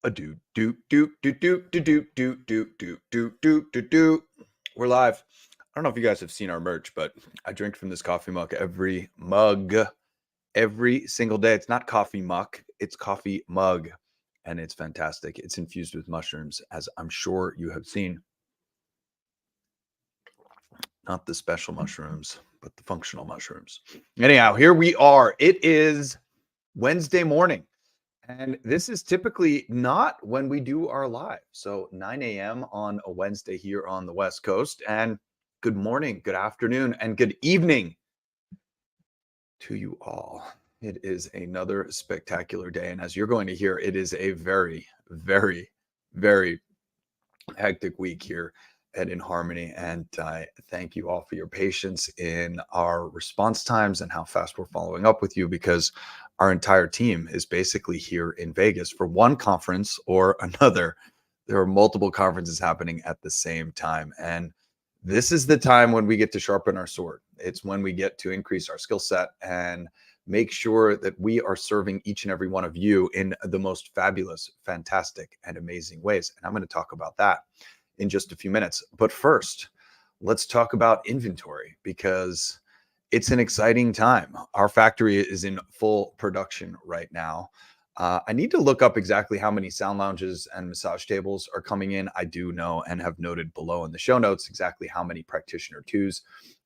A do do do do do do do do do do do do do do. We're live. I don't know if you guys have seen our merch, but I drink from this coffee mug every single day. It's not coffee muck, it's coffee mug, and it's fantastic. It's infused with mushrooms, as I'm sure you have seen. Not the special mushrooms, but the functional mushrooms. Anyhow, here we are. It is Wednesday morning. And this is typically not when we do our live. So 9 a.m. on a Wednesday here on the West Coast. And good morning, good afternoon, and good evening to you all. It is another spectacular day. And as you're going to hear, it is a very, very, very hectic week here at inHarmony. And I thank you all for your patience in our response times and how fast we're following up with you, because our entire team is basically here in Vegas for one conference or another. There are multiple conferences happening at the same time. And this is the time when we get to sharpen our sword. It's when we get to increase our skill set and make sure that we are serving each and every one of you in the most fabulous, fantastic, and amazing ways. And I'm going to talk about that in just a few minutes. But first, let's talk about inventory, because it's an exciting time. Our factory is in full production right now. I need to look up exactly how many sound lounges and massage tables are coming in. I do know and have noted below in the show notes exactly how many practitioner twos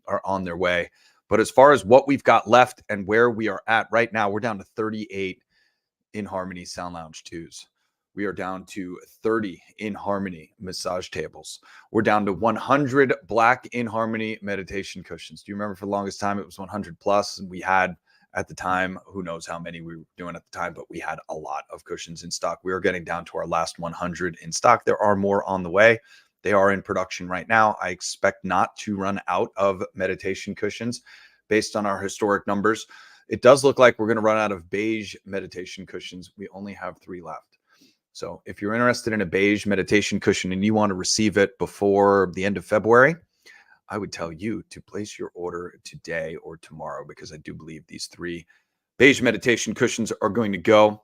are on their way. But as far as what we've got left and where we are at right now, we're down to 38 inHarmony sound lounge twos. We are down to 30 inHarmony massage tables. We're down to 100 black inHarmony meditation cushions. Do you remember for the longest time it was 100 plus? And we had at the time, who knows how many we were doing at the time, but we had a lot of cushions in stock. We are getting down to our last 100 in stock. There are more on the way. They are in production right now. I expect not to run out of meditation cushions based on our historic numbers. It does look like we're going to run out of beige meditation cushions. We only have 3 left. So if you're interested in a beige meditation cushion and you want to receive it before the end of February, I would tell you to place your order today or tomorrow, because I do believe these 3 beige meditation cushions are going to go.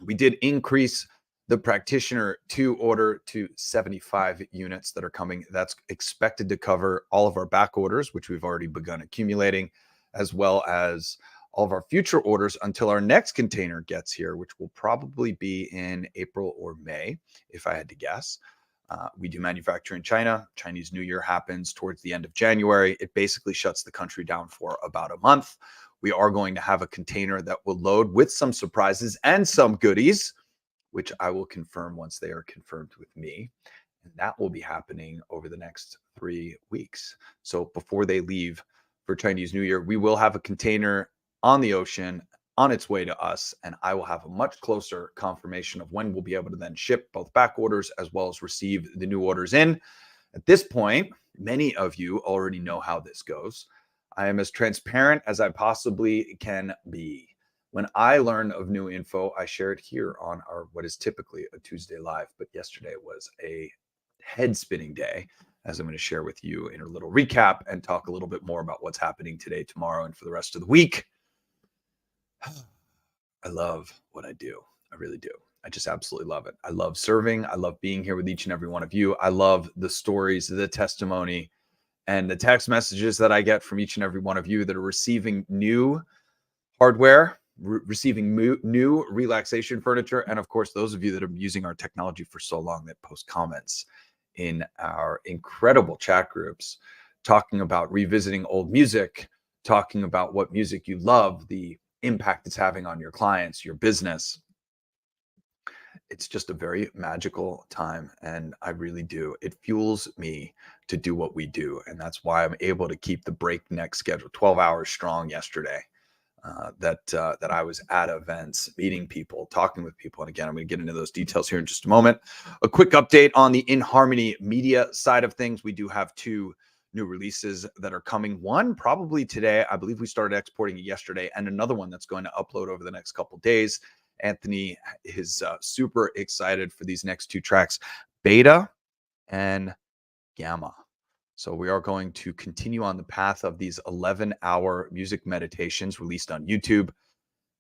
We did increase the practitioner 2 order to 75 units that are coming. That's expected to cover all of our back orders, which we've already begun accumulating, as well as all of our future orders until our next container gets here, which will probably be in April or May, if I had to guess. We do manufacture in China. Chinese New Year happens towards the end of January. It basically shuts the country down for about a month. We are going to have a container that will load with some surprises and some goodies, which I will confirm once they are confirmed with me. And that will be happening over the next 3 weeks. So before they leave for Chinese New Year, we will have a container on the ocean on its way to us, and I will have a much closer confirmation of when we'll be able to then ship both back orders as well as receive the new orders in. At this point, many of you already know how this goes. I am as transparent as I possibly can be. When I learn of new info, I share it here on our what is typically a Tuesday live, but yesterday was a head-spinning day, as I'm going to share with you in a little recap and talk a little bit more about what's happening today, tomorrow, and for the rest of the week. I love what I do. I really do. I just absolutely love it. I love serving. I love being here with each and every one of you. I love the stories, the testimony, and the text messages that I get from each and every one of you that are receiving new hardware, receiving new relaxation furniture, and of course, those of you that are using our technology for so long that post comments in our incredible chat groups, talking about revisiting old music, talking about what music you love, the impact it's having on your clients, your business. It's just a very magical time, and I really do. It fuels me to do what we do, and that's why I'm able to keep the breakneck schedule, 12 hours strong yesterday. That I was at events, meeting people, talking with people. And again, I'm going to get into those details here in just a moment. A quick update on the inHarmony media side of things. We do have 2 new releases that are coming. One probably today. I believe we started exporting it yesterday, and another one that's going to upload over the next couple of days. Anthony is super excited for these next 2 tracks, Beta and Gamma. So we are going to continue on the path of these 11-hour music meditations released on YouTube.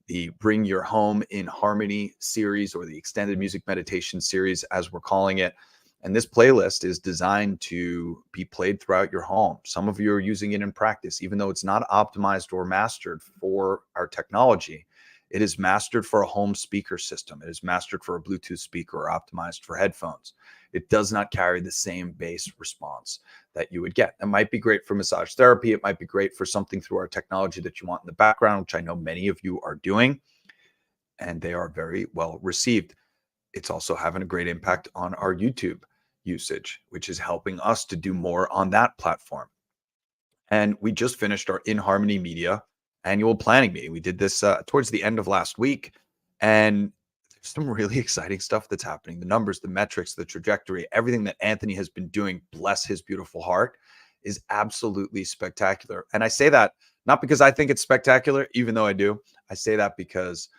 the Bring Your Home in Harmony series, or the extended music meditation series, as we're calling it. And this playlist is designed to be played throughout your home. Some of you are using it in practice, even though it's not optimized or mastered for our technology. It is mastered for a home speaker system. It is mastered for a Bluetooth speaker or optimized for headphones. It does not carry the same bass response that you would get. It might be great for massage therapy. It might be great for something through our technology that you want in the background, which I know many of you are doing, and they are very well received. It's also having a great impact on our YouTube usage, which is helping us to do more on that platform. And we just finished our inHarmony Media annual planning meeting. We did this towards the end of last week, and there's some really exciting stuff that's happening. The numbers, the metrics, the trajectory, everything that Anthony has been doing, bless his beautiful heart, is absolutely spectacular. And I say that not because I think it's spectacular, even though I do. I say that because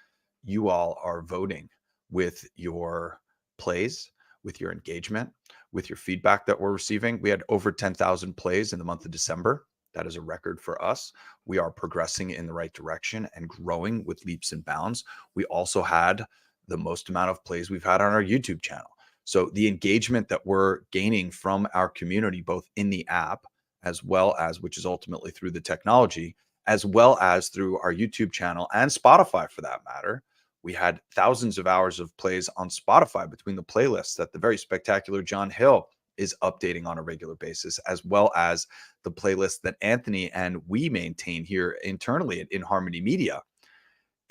you all are voting with your plays, with your engagement, with your feedback that we're receiving. We had over 10,000 plays in the month of December. That is a record for us. We are progressing in the right direction and growing with leaps and bounds. We also had the most amount of plays we've had on our YouTube channel. So the engagement that we're gaining from our community, both in the app, as well as, which is ultimately through the technology, as well as through our YouTube channel and Spotify for that matter. We had thousands of hours of plays on Spotify between the playlists that the very spectacular John Hill is updating on a regular basis, as well as the playlist that Anthony and we maintain here internally at inHarmony Media.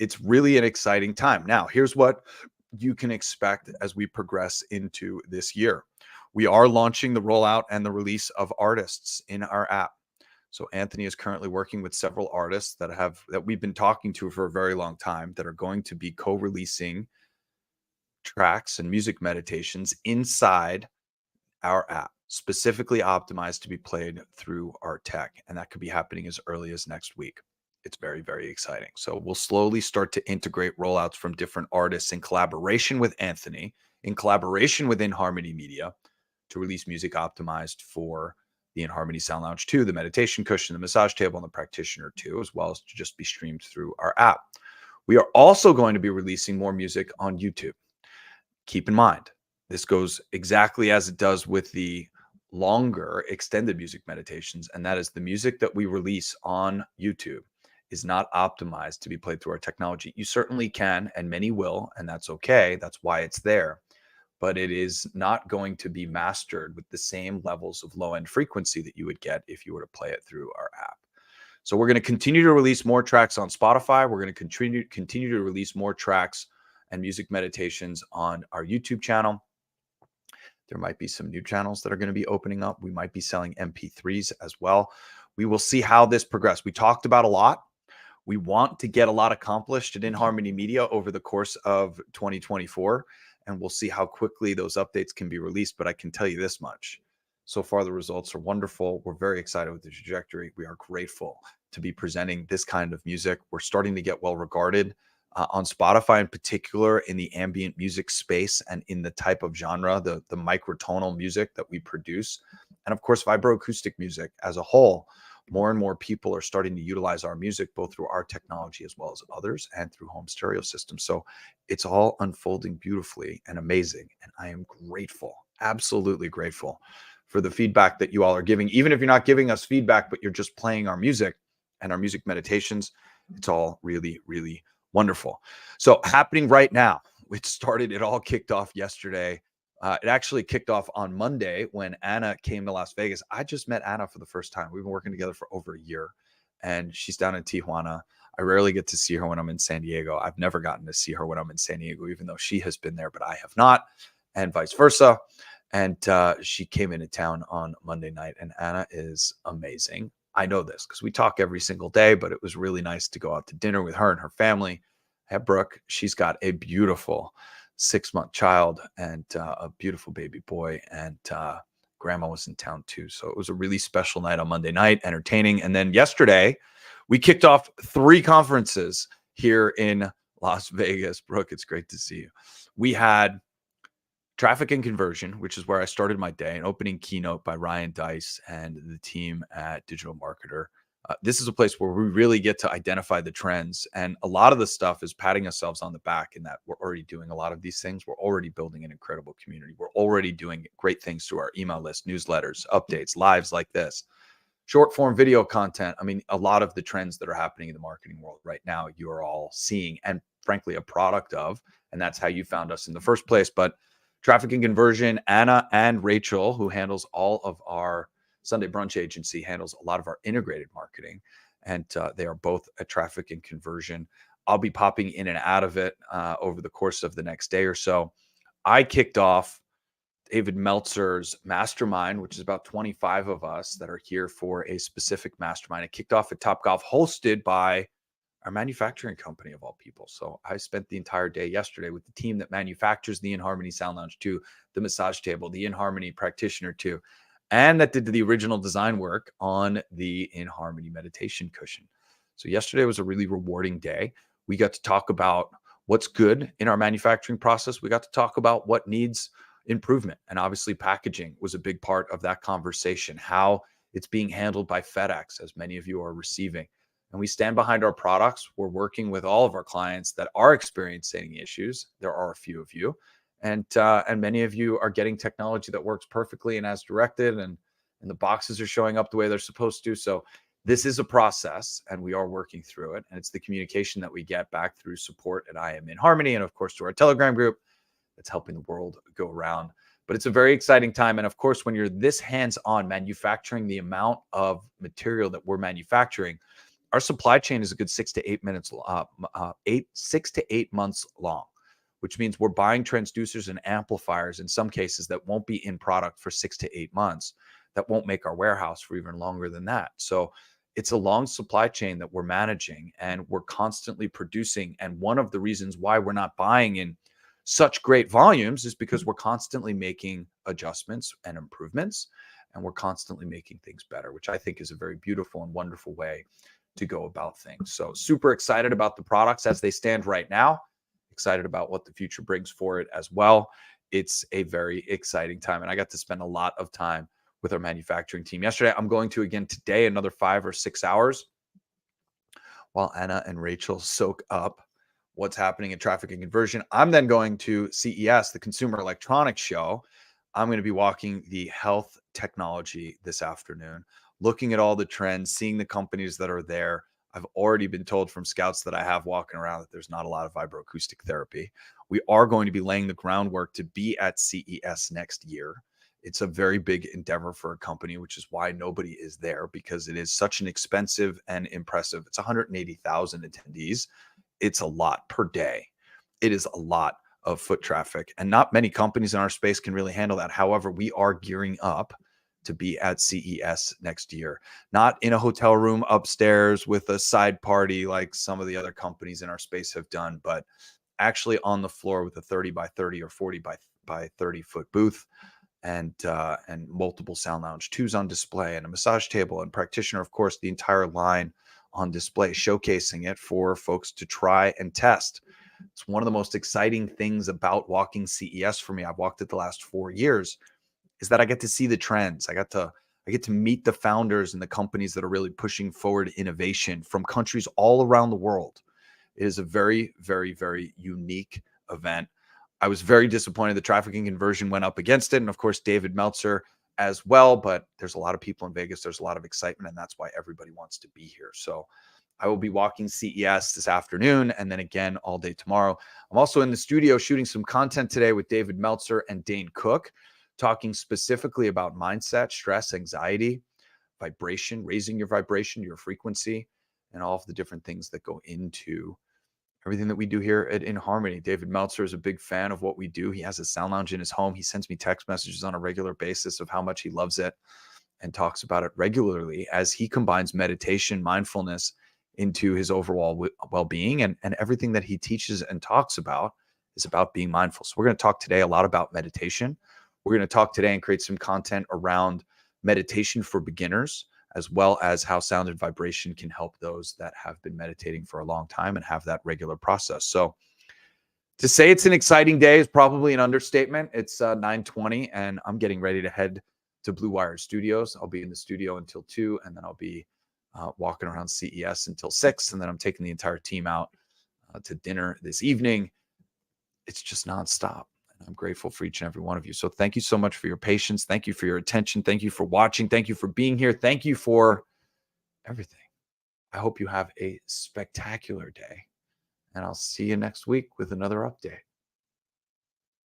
It's really an exciting time. Now, here's what you can expect as we progress into this year. We are launching the rollout and the release of artists in our app. So Anthony is currently working with several artists that we've been talking to for a very long time that are going to be co-releasing tracks and music meditations inside our app, specifically optimized to be played through our tech. And that could be happening as early as next week. It's very, very exciting. So we'll slowly start to integrate rollouts from different artists in collaboration with Anthony, in collaboration with inHarmony Media, to release music optimized for the inHarmony Sound Lounge 2, the meditation cushion, the massage table, and the practitioner 2, as well as to just be streamed through our app. We are also going to be releasing more music on YouTube. Keep in mind, this goes exactly as it does with the longer extended music meditations, and that is the music that we release on YouTube is not optimized to be played through our technology. You certainly can, and many will, and that's okay. That's why it's there. But it is not going to be mastered with the same levels of low-end frequency that you would get if you were to play it through our app. So we're going to continue to release more tracks on Spotify. We're going to continue to release more tracks and music meditations on our YouTube channel. There might be some new channels that are going to be opening up. We might be selling MP3s as well. We will see how this progresses. We talked about a lot. We want to get a lot accomplished at inHarmony Media over the course of 2024. And we'll see how quickly those updates can be released. But I can tell you this much. So far, the results are wonderful. We're very excited with the trajectory. We are grateful to be presenting this kind of music. We're starting to get well regarded on Spotify, in particular, in the ambient music space and in the type of genre, the microtonal music that we produce. And of course, vibroacoustic music as a whole. More and more people are starting to utilize our music, both through our technology as well as others, and through home stereo systems. So it's all unfolding beautifully and amazing. And I am grateful, absolutely grateful for the feedback that you all are giving. Even if you're not giving us feedback, but you're just playing our music and our music meditations, it's all really, really wonderful. So happening right now, it all kicked off yesterday. It actually kicked off on Monday when Anna came to Las Vegas. I just met Anna for the first time. We've been working together for over a year, and she's down in Tijuana. I rarely get to see her when I'm in San Diego. I've never gotten to see her when I'm in San Diego, even though she has been there, but I have not, and vice versa. And she came into town on Monday night, and Anna is amazing. I know this because we talk every single day, but it was really nice to go out to dinner with her and her family. I have Brooke. She's got a beautiful 6-month child and a beautiful baby boy, and grandma was in town too. So it was a really special night on Monday night, entertaining. And then yesterday we kicked off 3 conferences here in Las Vegas. Brooke, it's great to see you. We had Traffic and Conversion, which is where I started my day, an opening keynote by Ryan Dice and the team at Digital Marketer. This is a place where we really get to identify the trends. And a lot of the stuff is patting ourselves on the back in that we're already doing a lot of these things. We're already building an incredible community. We're already doing great things through our email list, newsletters, updates, lives like this, short form video content. I mean, a lot of the trends that are happening in the marketing world right now, you are all seeing and frankly a product of, and that's how you found us in the first place. But traffic and conversion, Anna and Rachel, who handles all of our Sunday Brunch Agency, handles a lot of our integrated marketing, and they are both at traffic and conversion. I'll be popping in and out of it over the course of the next day or so. I kicked off David Meltzer's mastermind, which is about 25 of us that are here for a specific mastermind. It kicked off at Topgolf, hosted by our manufacturing company of all people. So I spent the entire day yesterday with the team that manufactures the inHarmony Sound Lounge 2, the massage table, the inHarmony Practitioner 2, and that did the original design work on the inHarmony meditation cushion. So yesterday was a really rewarding day. We got to talk about what's good in our manufacturing process. We got to talk about what needs improvement. And obviously packaging was a big part of that conversation, how it's being handled by FedEx, as many of you are receiving. And we stand behind our products. We're working with all of our clients that are experiencing issues. There are a few of you. And many of you are getting technology that works perfectly and as directed, and the boxes are showing up the way they're supposed to. So this is a process, and we are working through it. And it's the communication that we get back through support at I Am inHarmony, and of course to our Telegram group that's helping the world go around. But it's a very exciting time. And of course, when you're this hands-on manufacturing the amount of material that we're manufacturing, our supply chain is a good 6 to 8 months long, which means we're buying transducers and amplifiers in some cases that won't be in product for 6 to 8 months, that won't make our warehouse for even longer than that. So it's a long supply chain that we're managing, and we're constantly producing. And one of the reasons why we're not buying in such great volumes is because we're constantly making adjustments and improvements, and we're constantly making things better, which I think is a very beautiful and wonderful way to go about things. So super excited about the products as they stand right now. Excited about what the future brings for it as well. It's a very exciting time. And I got to spend a lot of time with our manufacturing team yesterday. I'm going to again today, another 5 or 6 hours, while Anna and Rachel soak up what's happening in traffic and conversion. I'm then going to CES, the Consumer Electronics Show. I'm going to be walking the health technology this afternoon, looking at all the trends, seeing the companies that are there. I've already been told from scouts that I have walking around that there's not a lot of vibroacoustic therapy. We are going to be laying the groundwork to be at CES next year. It's a very big endeavor for a company, which is why nobody is there, because it is such an expensive and impressive. It's 180,000 attendees. It's a lot per day. It is a lot of foot traffic, and not many companies in our space can really handle that. However, we are gearing up to be at CES next year, not in a hotel room upstairs with a side party like some of the other companies in our space have done, but actually on the floor with a 30 by 30 or 40 by 30 foot booth, and multiple Sound Lounge 2s on display, and a massage table and practitioner, of course, the entire line on display, showcasing it for folks to try and test. It's one of the most exciting things about walking CES for me. I've walked it the last 4 years, is that I get to see the trends. I get to meet the founders and the companies that are really pushing forward innovation from countries all around the world. It is a very, very, very unique event. I was very disappointed the traffic and conversion went up against it. And of course, David Meltzer as well, but there's a lot of people in Vegas. There's a lot of excitement, and that's why everybody wants to be here. So I will be walking CES this afternoon, and then again all day tomorrow. I'm also in the studio shooting some content today with David Meltzer and Dane Cook, talking specifically about mindset, stress, anxiety, vibration, raising your vibration, your frequency, and all of the different things that go into everything that we do here at inHarmony. David Meltzer is a big fan of what we do. He has a sound lounge in his home. He sends me text messages on a regular basis of how much he loves it, and talks about it regularly as he combines meditation, mindfulness into his overall well-being, and everything that he teaches and talks about is about being mindful. So we're going to talk today a lot about meditation. We're going to talk today and create some content around meditation for beginners, as well as how sound and vibration can help those that have been meditating for a long time and have that regular process. So to say it's an exciting day is probably an understatement. It's 9:20, and I'm getting ready to head to Blue Wire Studios. I'll be in the studio until 2, and then I'll be walking around CES until 6, and then I'm taking the entire team out to dinner this evening. It's just nonstop. And I'm grateful for each and every one of you. So thank you so much for your patience. Thank you for your attention. Thank you for watching. Thank you for being here. Thank you for everything. I hope you have a spectacular day, and I'll see you next week with another update.